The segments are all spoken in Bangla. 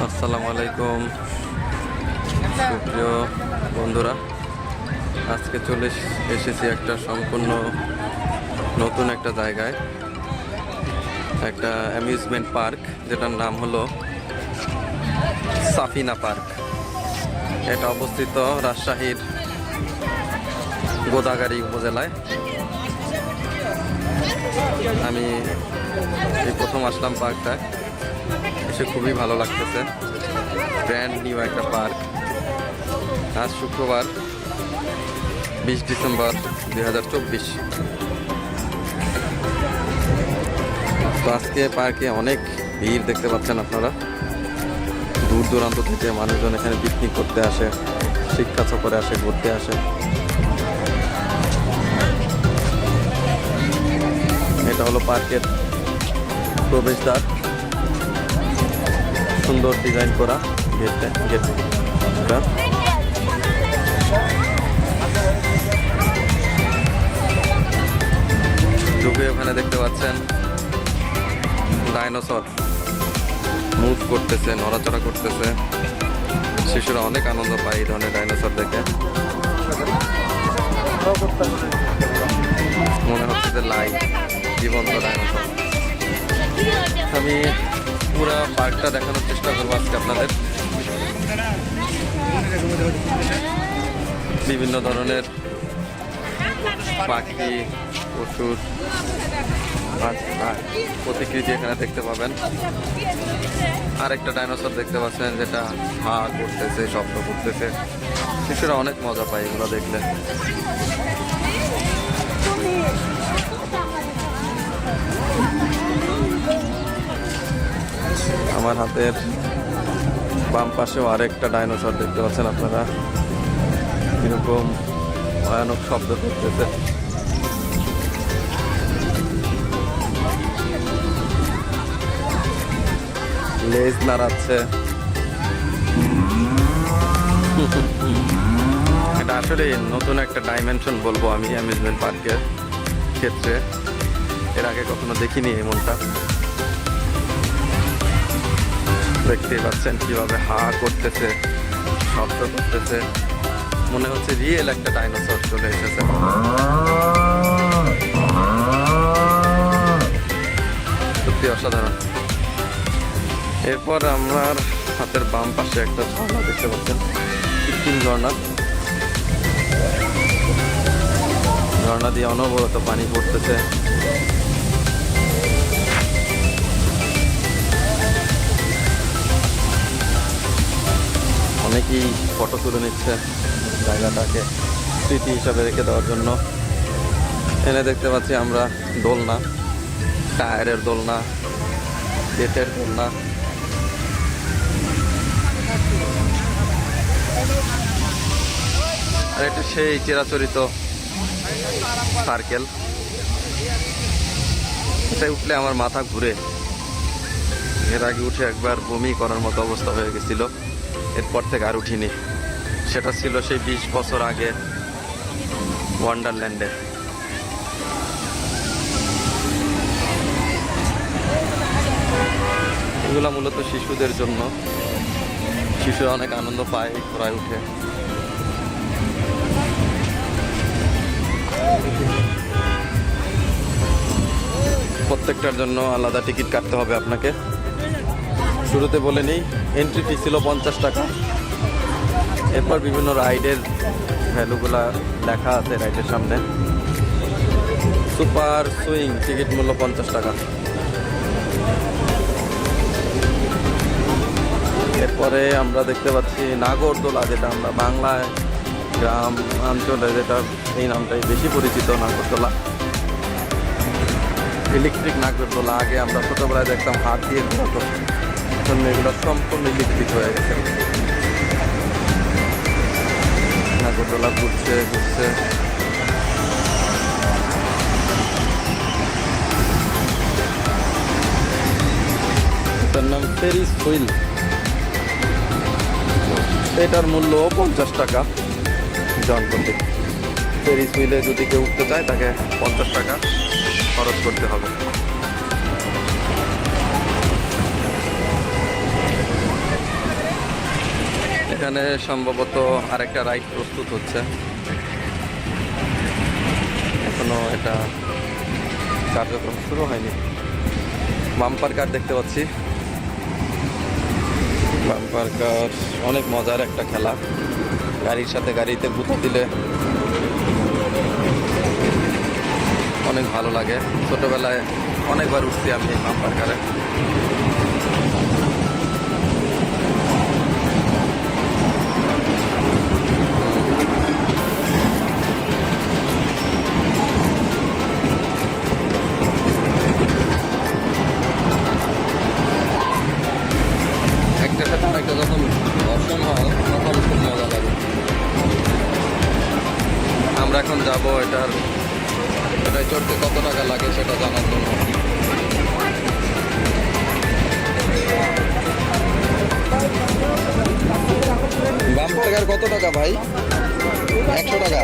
আসসালামু আলাইকুম সুপ্রিয় বন্ধুরা, আজকে চলে এসেছি একটা সম্পূর্ণ নতুন একটা জায়গায়, একটা অ্যামিউজমেন্ট পার্ক যেটার নাম হলো সাফিনা পার্ক। এটা অবস্থিত রাজশাহীর গোদাগাড়ী উপজেলায়। আমি এই প্রথম আসলাম পার্কটায়, এসে খুবই ভালো লাগতেছে। ব্র্যান্ড নিউ একটা পার্ক। আজ শুক্রবার 20 ডিসেম্বর 2024। তো আজকে পার্কে অনেক ভিড় দেখতে পাচ্ছেন আপনারা। দূর দূরান্ত থেকে মানুষজন এখানে পিকনিক করতে আসে, শিক্ষা সফরে আসে, ঘুরতে আসে। এটা হলো পার্কের প্রবেশদ্বার, সুন্দর ডিজাইন করা গেটটা। ঢুকে ওখানে দেখতে পাচ্ছেন ডাইনোসর মুভ করতেছে, নড়াচড়া করতেছে। শিশুরা অনেক আনন্দ পায় এই ধরনের ডাইনোসর দেখে। মনে হচ্ছে যে লাইভ জীবন্ত ডাইনোসর। আমি পুরো পার্কটা দেখানোর চেষ্টা করবো আজকে আপনাদের। বিভিন্ন ধরনের পাখি, পশুর প্রতিকৃতি এখানে দেখতে পাবেন। আরেকটা ডাইনোসর দেখতে পাচ্ছেন যেটা হা করতেছে, শব্দ করতেছে। শিশুরা অনেক মজা পায় এগুলো দেখলে। আমার হাতের বাম পাশেও আরেকটা ডাইনোসর দেখতে পাচ্ছেন আপনারা, এরকম ভয়ানক শব্দ করতেছে। লেজ নাড়াচ্ছে। এটা আসলে নতুন একটা ডাইমেনশন বলবো আমি অ্যামিউজমেন্ট পার্কের ক্ষেত্রে। এর আগে কখনো দেখিনি এমনটা। দেখতেই পাচ্ছেন কিভাবে হা করতেছে, শব্দ করতেছে। মনে হচ্ছে রিয়েল একটা ডাইনোসর চলে এসেছে। সত্যি অসাধারণ। এরপর আমার হাতের বাম পাশে একটা ঝর্ণা দেখতে পাচ্ছেন, কৃত্রিম ঝর্ণা। ঝর্ণা দিয়ে অনবরত পানি পড়তেছে। অনেকেই ফটো তুলে নিচ্ছে জায়গাটাকে স্মৃতি হিসাবে রেখে দেওয়ার জন্য। এনে দেখতে পাচ্ছি আমরা দোলনা, টায়ারের দোলনা, বেতের দোলনা। আর এটা সেই চিরাচরিত সার্কেল। এটা উঠলে আমার মাথা ঘুরে। এর আগে উঠে একবার বমি করার মতো অবস্থা হয়ে গেছিল, এরপর থেকে আর উঠিনি। সেটা ছিল সেই 20 বছর আগে ওয়ান্ডারল্যান্ডে। এগুলো মূলত শিশুদের জন্য। শিশুরা অনেক আনন্দ পায় এই ঘোড়ায় উঠে। প্রত্যেকটার জন্য আলাদা টিকিট কাটতে হবে আপনাকে। শুরুতে বলে নিই, এন্ট্রি ফি ছিল 50 টাকা। এরপর বিভিন্ন রাইডের ভ্যালুগুলা লেখা আছে রাইডের সামনে। সুপার সুইং টিকিট মূল্য 50 টাকা। এরপরে আমরা দেখতে পাচ্ছি নাগরদোলা, যেটা আমরা বাংলায় গ্রাম অঞ্চলে যেটা এই নামটাই বেশি পরিচিত, নাগরদোলা। ইলেকট্রিক নাগরদোলা। আগে আমরা ছোটবেলায় দেখতাম হাত দিয়ে ঘোরাতো, এখন এগুলো সম্পূর্ণ ইলেকট্রিক হয়ে গেছে। নাগরদোলা ঘুরছে ঘুরছে। এটার নাম ফেরিস হুইল। এটার মূল্য 50 টাকা জন প্রতি। ফেরিস হুইলে যদি কেউ উঠতে চায় তাকে 50 টাকা খরচ করতে হবে। এখানে সম্ভবত আরেকটা রাইড প্রস্তুত হচ্ছে, এখনো এটা কার্যক্রম শুরু হয়নি। বাম্পার কার দেখতে পাচ্ছি, বাম্পার কার অনেক মজার একটা খেলা। গাড়ির সাথে গাড়িতে গুঁতো দিলে অনেক ভালো লাগে। ছোটবেলায় অনেকবার উঠছি আমি এই বাম্পার কারে। একটা সাথে একটা যখন দর্শন হয় তখন খুব মজা লাগে। আমরা এখন যাব এটাই চড়তে কত টাকা লাগে সেটা জানার জন্য। বাম্পার কার কত টাকা ভাই? 100 টাকা।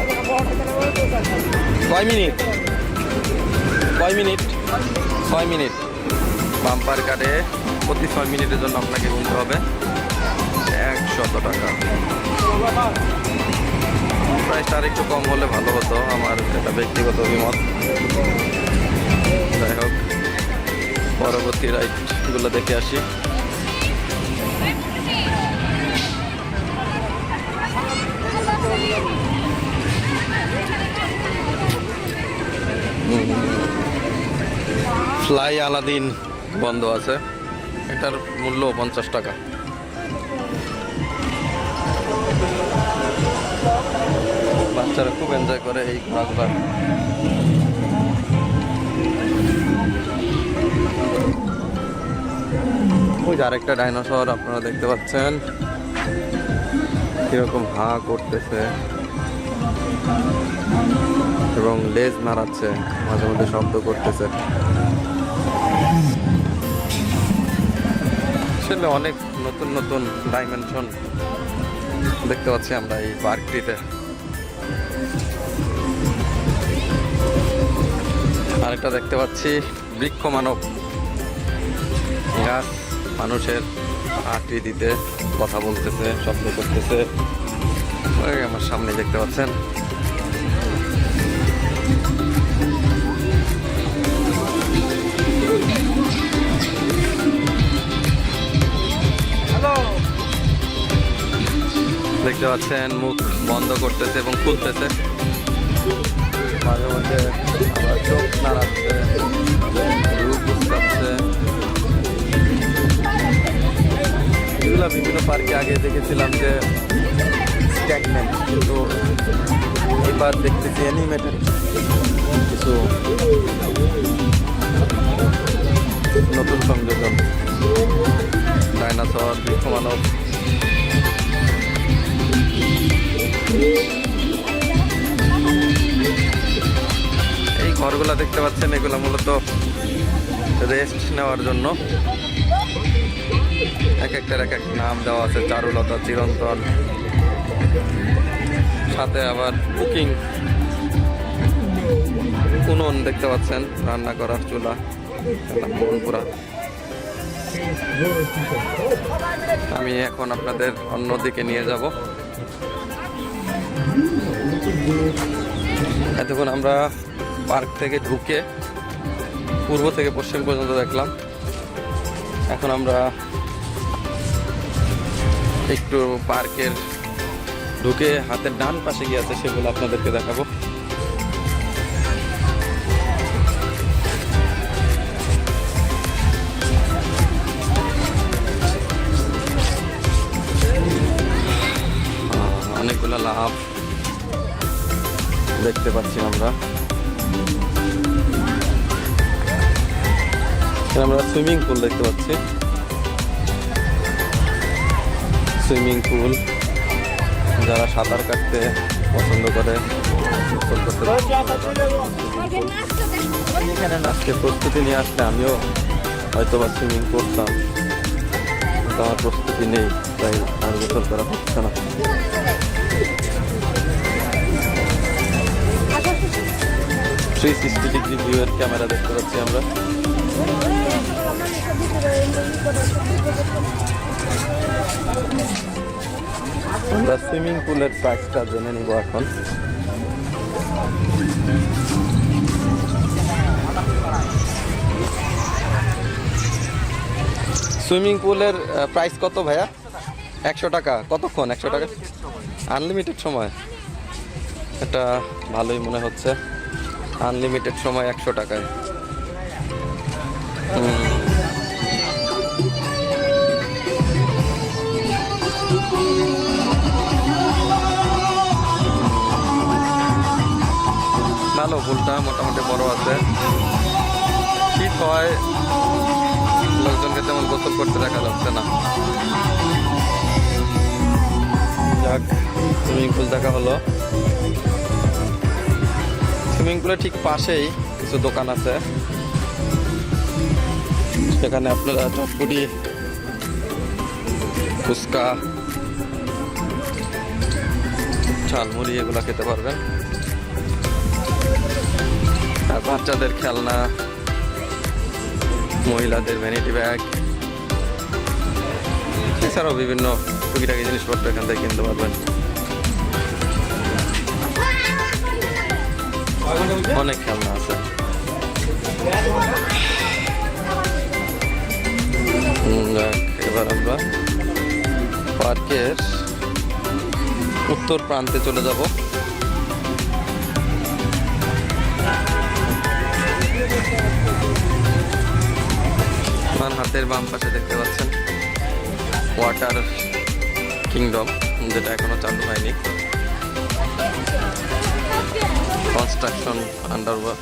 কয় মিনিট? 6 মিনিট। বাম্পার কারে প্রতি 6 মিনিটের জন্য আপনাকে গুনতে হবে 100 টাকা। প্রাইসটা আর একটু কম হলে ভালো হতো, আমার এটা ব্যক্তিগত অভিমত। যাই হোক, পরবর্তী রাইডগুলো দেখে আসি। ফ্লাই আলাদিন বন্ধ আছে, এটার মূল্য 50 টাকা। বাচ্চারা খুব এনজয় করে এই ঘোড়াগুলা। ওই যে আরেকটা ডাইনোসর আপনারা দেখতে পাচ্ছেন কিরকম হা করতেছে এবং লেজ নাড়াচ্ছে, মাঝে মধ্যে শব্দ করতেছে। আসলে অনেক নতুন নতুন ডাইমেনশন দেখতে পাচ্ছি আমরা এই পার্কটিতে। আরেকটা দেখতে পাচ্ছি বৃক্ষ মানব, গাছ মানুষের আকৃতিতে কথা বলতেছে, শব্দ করতেছে। আমার সামনে দেখতে পাচ্ছেন। দেখতে পাচ্ছেন মুখ বন্ধ করতেছে এবং খুলতেছে, মাঝে মধ্যে আবার চোখ নাড়াচ্ছে, রূপ বুঝতে। এগুলো বিভিন্ন পার্কে আগে দেখেছিলাম যে স্ট্যাগনেন্ট, কিন্তু এবার দেখতেছি অ্যানিমেটেড কিছু নতুন সংযোজন। ডাইনোসর, বৃক্ষ মানব। এই ঘরগুলা দেখতে পাচ্ছেন, এগুলো মূলত রেস্ট নেওয়ার জন্য। এক একটার এক এক নাম দেওয়া আছে, চারুলতা, চিরন্তন, সাথে আবার কুকিং উনুন দেখতে পাচ্ছেন, রান্না করার চুলা, পুরা। আমি এখন আপনাদের অন্যদিকে নিয়ে যাব। এতক্ষণ আমরা পার্ক থেকে ঢুকে পূর্ব থেকে পশ্চিম পর্যন্ত দেখলাম। এখন আমরা একটু পার্কের ঢুকে হাতের ডান পাশে গিয়ে আছে, সেগুলো আপনাদেরকে দেখাবো। অনেকগুলো লাভ দেখতে পাচ্ছি আমরা। আমরা সুইমিং পুল দেখতে পাচ্ছি, সুইমিং পুল। যারা সাঁতার কাটতে পছন্দ করে, এখানে আজকে প্রস্তুতি নিয়ে আসলে আমিও হয়তো বা সুইমিং করতাম, কিন্তু আমার প্রস্তুতি নেই, তাই আর গোসল করা হচ্ছে না। 360 ডিগ্রি ভিউয়ের ক্যামেরা দেখতে পাচ্ছি আমরা। আমরা সুইমিং পুলের প্রাইসটা জেনে নিব এখন। সুইমিং পুলের প্রাইস কত ভাইয়া? 100 টাকা। কতক্ষণ? 100 টাকা আনলিমিটেড সময়। এটা ভালোই মনে হচ্ছে, আনলিমিটেড সময় 100 টাকায়। ভালো, পুলটা মোটামুটি বড় আছে। শীত হয়, লোকজনকে তেমন গোসল করতে দেখা যাচ্ছে না। যাক, সুইমিং পুল দেখা হলো। সুইমিং পুলের ঠিক পাশেই কিছু দোকান আছে, সেখানে আপনারা চটপটি, ফুচকা, ঝালমুড়ি এগুলো খেতে পারবেন। আর বাচ্চাদের খেলনা, মহিলাদের ভ্যানিটি ব্যাগ, এছাড়াও বিভিন্ন টুকিটাকি জিনিসপত্র এখান থেকে কিনতে পারবেন। অনেক খেলনা আছে। এবার আমরা পার্কের উত্তর প্রান্তে চলে যাব। আমার হাতের বাম পাশে দেখতে পাচ্ছেন ওয়াটার কিংডম, যেটা এখনো চালু হয়নি। Construction underway.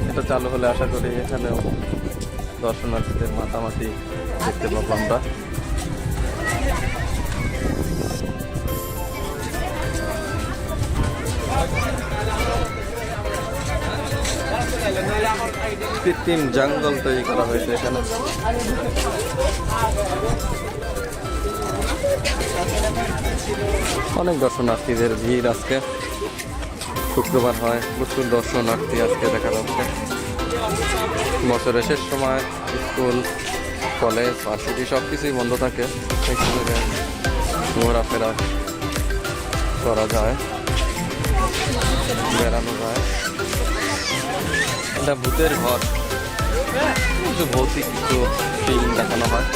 এটা চালু হলে আশা করি এখানেও দর্শনার্থীদের মাতামাতি দেখতে পাবো আমরা। কৃত্রিম জঙ্গল তৈরি করা হয়েছে এখানে। অনেক দর্শনার্থীদের ভিড় আজকে, শুক্রবার হয়, প্রচুর দর্শনার্থী আজকে দেখা যাচ্ছে। বছরের শেষ সময় স্কুল, কলেজ, ভার্সিটি সব কিছুই বন্ধ থাকে, সেই সুযোগে ঘোরাফেরা করা যায়, বেড়ানো যায়। এটা ভূতের ঘর, কিছু ভৌতিক কিছু ফিল্ম দেখানো হয়,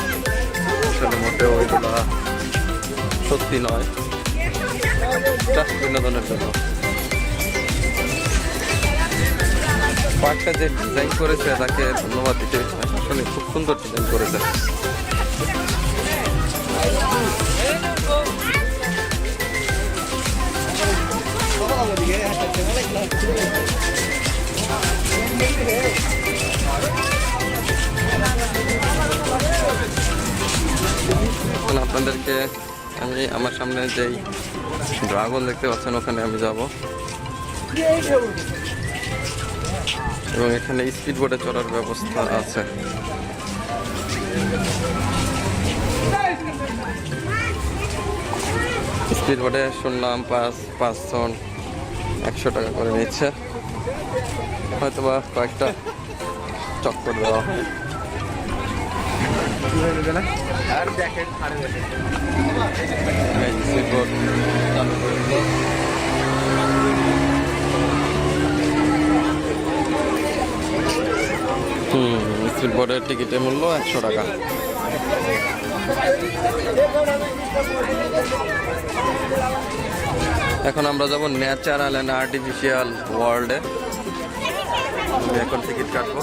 আসলে মোটেও ওইগুলা সত্যি নয়, জাস্ট বিনোদনের জন্য। পার্কটা যে ডিজাইন করেছে তাকে ধন্যবাদ দিতে হয়, আসলে খুব সুন্দর ডিজাইন করেছে। আপনাদেরকে আমি আমার সামনে যেই ড্রাগন দেখতে পাচ্ছেন ওখানে আমি যাব, এবং এখানে স্পিড বোটে চড়ার ব্যবস্থা আছে। স্পিড বোটে শুনলাম 5 জন 100 টাকা করে নিচ্ছে, হয়তো বা কয়েকটা চক্কর দেওয়া হয়। স্পিড বোটের টিকিটের মূল্য 100 টাকা। এখন আমরা যাব ন্যাচারাল অ্যান্ড আর্টিফিশিয়াল ওয়ার্ল্ডে। আমি এখন টিকিট কাটবো।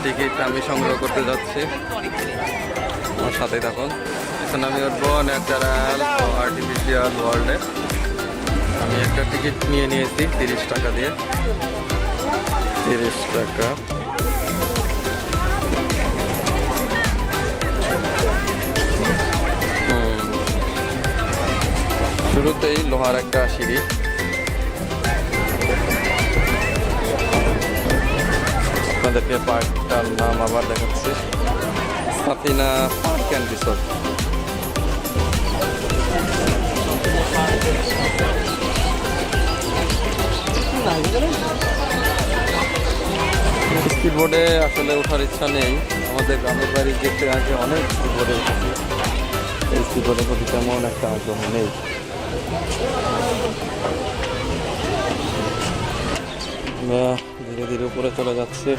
টিকিট আমি সংগ্রহ করতে যাচ্ছি, আমার সাথে থাকুন। এখন আমি উঠবো ন্যাচারাল ও আর্টিফিশিয়াল ওয়ার্ল্ডে। আমি একটা টিকিট নিয়েছি 30 টাকা দিয়ে। 30 টাকা। শুরুতেই লোহার একটা সিঁড়ি, আপনাদেরকে পার্কটার নাম আবার দেখাচ্ছি, Safina park and resort. Speed বোর্ডে আসলে ওঠার ইচ্ছা নেই। আমাদের গ্রামের বাড়ির যেতে আগে অনেক স্পিড বোর্ডে উঠেছি, এই স্পিড বোর্ডের প্রতি তেমন একটা আগ্রহ নেই। ধীরে ধীরে উপরে চলে যাচ্ছে।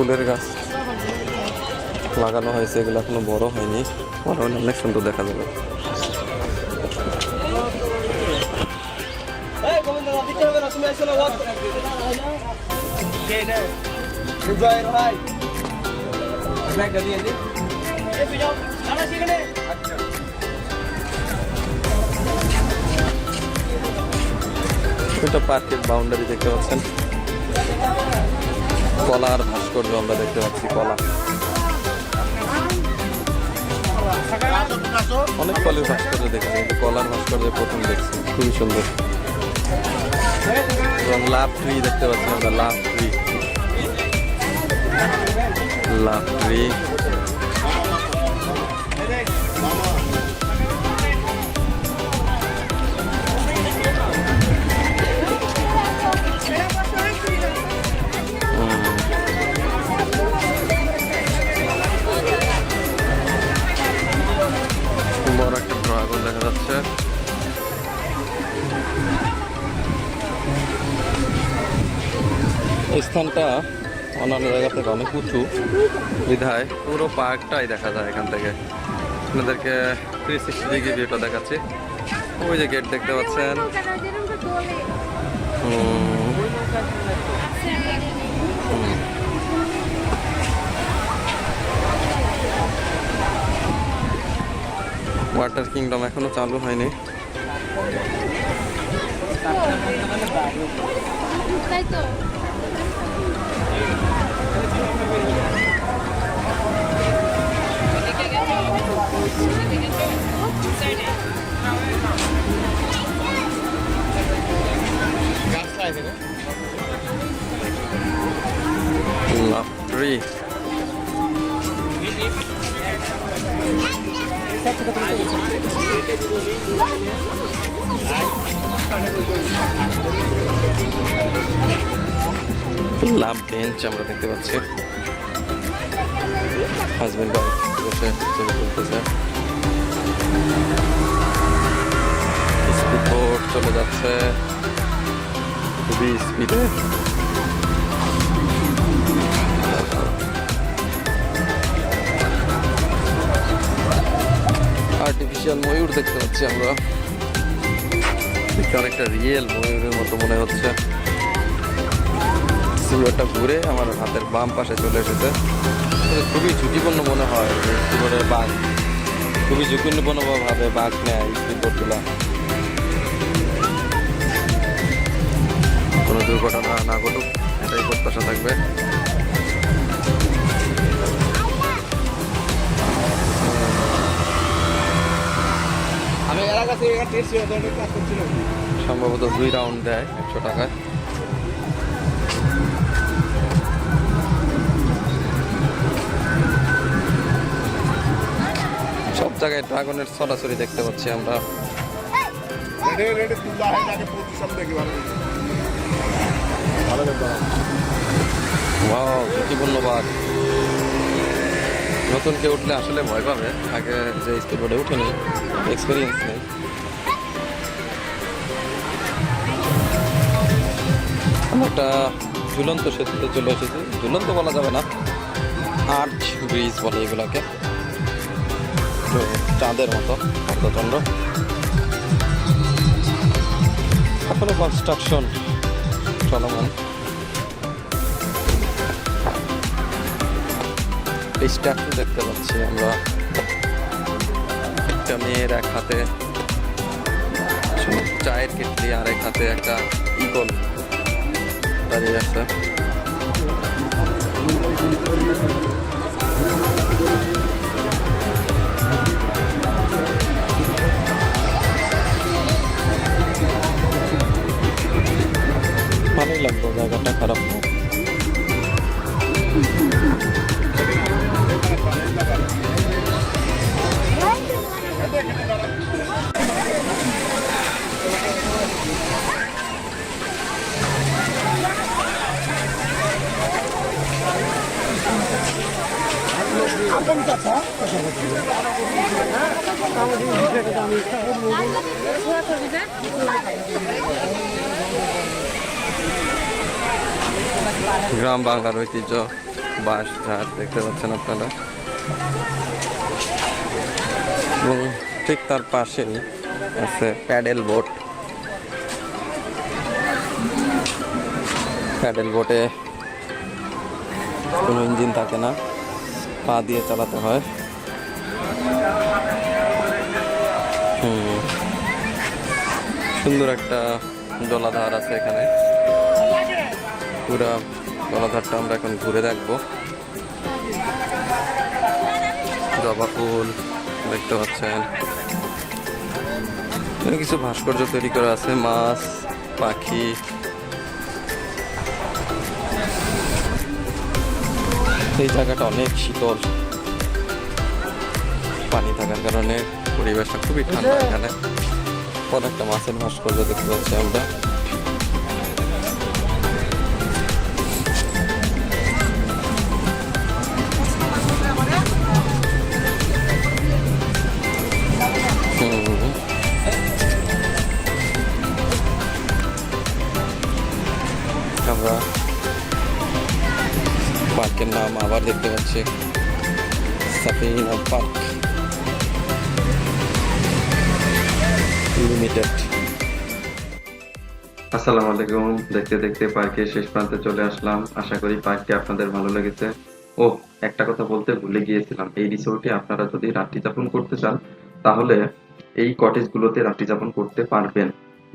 ফুলের গাছ লাগানো হয়েছে, এগুলো এখনো বড় হয়নি, বড় হলে অনেক সুন্দর দেখা যাবে। এটা পার্কের বাউন্ডারি দেখতে পাচ্ছেন, কলার ভাস্কর্য আমরা দেখতে পাচ্ছি। কলা, অনেক ফলের ভাস্কর্য দেখছি, কিন্তু কলার ভাস্কর্য প্রথম দেখছি, খুবই সুন্দর। এবং লাভ ট্রি দেখতে পাচ্ছি আমরা, লাভ ট্রি, লাভ ট্রি। বড় একটা ড্রাগন দেখা যাচ্ছে। এই স্থানটা অন্যান্য জায়গা থেকে অনেক উঁচু বিধায় পুরো পার্কটাই দেখা যায় এখান থেকে। আপনাদেরকে 360 ডিগ্রি ভিউটা দেখাচ্ছি। ওই যে গেট দেখতে পাচ্ছেন, ওয়াটার কিংডম এখনো চালু হয়নি। লাভ ট্রি, লাভ বেঞ্চ আমরা দেখতে পাচ্ছি। হাজবেন্ড ওয়াইফ বসে ছবি তুলতেছে। স্পিড বোট চলে যাচ্ছে খুবই স্পিডে। আর্টিফিশিয়াল ময়ূর দেখতে পাচ্ছি আমরা, অনেকটা রিয়েল ময়ূরের মতো মনে হচ্ছে। সিলভারটা ঘুরে আমার হাতের বাম পাশে চলে এসেছে। খুবই ঝুঁকিপূর্ণ মনে হয় স্পিডবোর্ডের বাঘ, খুবই ঝুঁকিপূর্ণভাবে বাঘ নেয় স্পিডবোর্ডগুলো। কোনো দুর্ঘটনা না ঘটুক এটাই প্রত্যাশা থাকবে। সম্ভবত 2 রাউন্ড দেয় 100 টাকায়। সব জায়গায় ড্রাগনের ছড়াছড়ি দেখতে পাচ্ছি আমরা। ওয়াও, ঝুঁকিপূর্ণ বাঘ। নতুন কেউ উঠলে আসলে ভয় পাবে, আগে যে স্পিডবোর্ডে উঠেনি, এক্সপিরিয়েন্স নেই। একটা ঝুলন্ত সেতুতে চলে এসেছি, ঝুলন্ত বলা যাবে না, আর্চ ব্রিজ বলে এগুলাকে, চাঁদের মতো অর্ধচন্দ্র। এখনো কনস্ট্রাকশন চলমান। এই স্ট্যাচু দেখতে পাচ্ছি আমরা, একটা মেয়ের এক হাতে চায়ের কেটলি আর এক হাতে একটা ঈগল দাঁড়িয়ে আছে। ভালোই লাগলো, জায়গাটা খারাপ না। গ্রাম বাংলার ঐতিহ্য বাঁশ ঝাড় দেখতে পাচ্ছেন আপনারা, এবং ঠিক তার পাশেই আছে প্যাডেল বোট। প্যাডেল বোটে কোনো ইঞ্জিন থাকে না, পা দিয়ে চালাতে হয়। সুন্দর একটা জলাধার আছে এখানে, পুরা জলাধারটা আমরা এখন ঘুরে দেখবো। জবা ফুল দেখতে পাচ্ছেন, কিছু ভাস্কর্য তৈরি করা আছে, মাছ পাখি। এই জায়গাটা অনেক শীতল, পানি থাকার কারণে পরিবেশটা খুবই ঠান্ডা। এখানে একটা মাছের ভাস্কর্য দেখতে পাচ্ছি আমরা। আমরা পার্কের নাম আবার দেখতে পাচ্ছি, সাফিনা পার্ক লিমিটেড। আসসালামু আলাইকুম। দেখতে দেখতে পার্কের শেষ প্রান্তে চলে আসলাম। আশা করি পার্কটি আপনাদের ভালো লেগেছে। ও একটা কথা বলতে ভুলে গিয়েছিলাম, এই রিসোর্টে আপনারা যদি রাত্রি যাপন করতে চান তাহলে এই কটেজগুলোতে রাত্রি যাপন করতে পারবেন।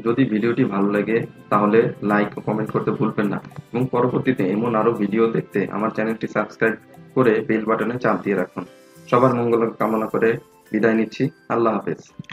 যদি ভিডিওটি ভালো লাগে তাহলে লাইক ও কমেন্ট করতে ভুলবেন না, এবং পরবর্তীতে এমন আরো ভিডিও দেখতে আমার চ্যানেলটি সাবস্ক্রাইব করে বেল বাটনে চাপ দিয়ে রাখুন। সবার মঙ্গল কামনা করে বিদায় নিচ্ছি। আল্লাহ হাফেজ।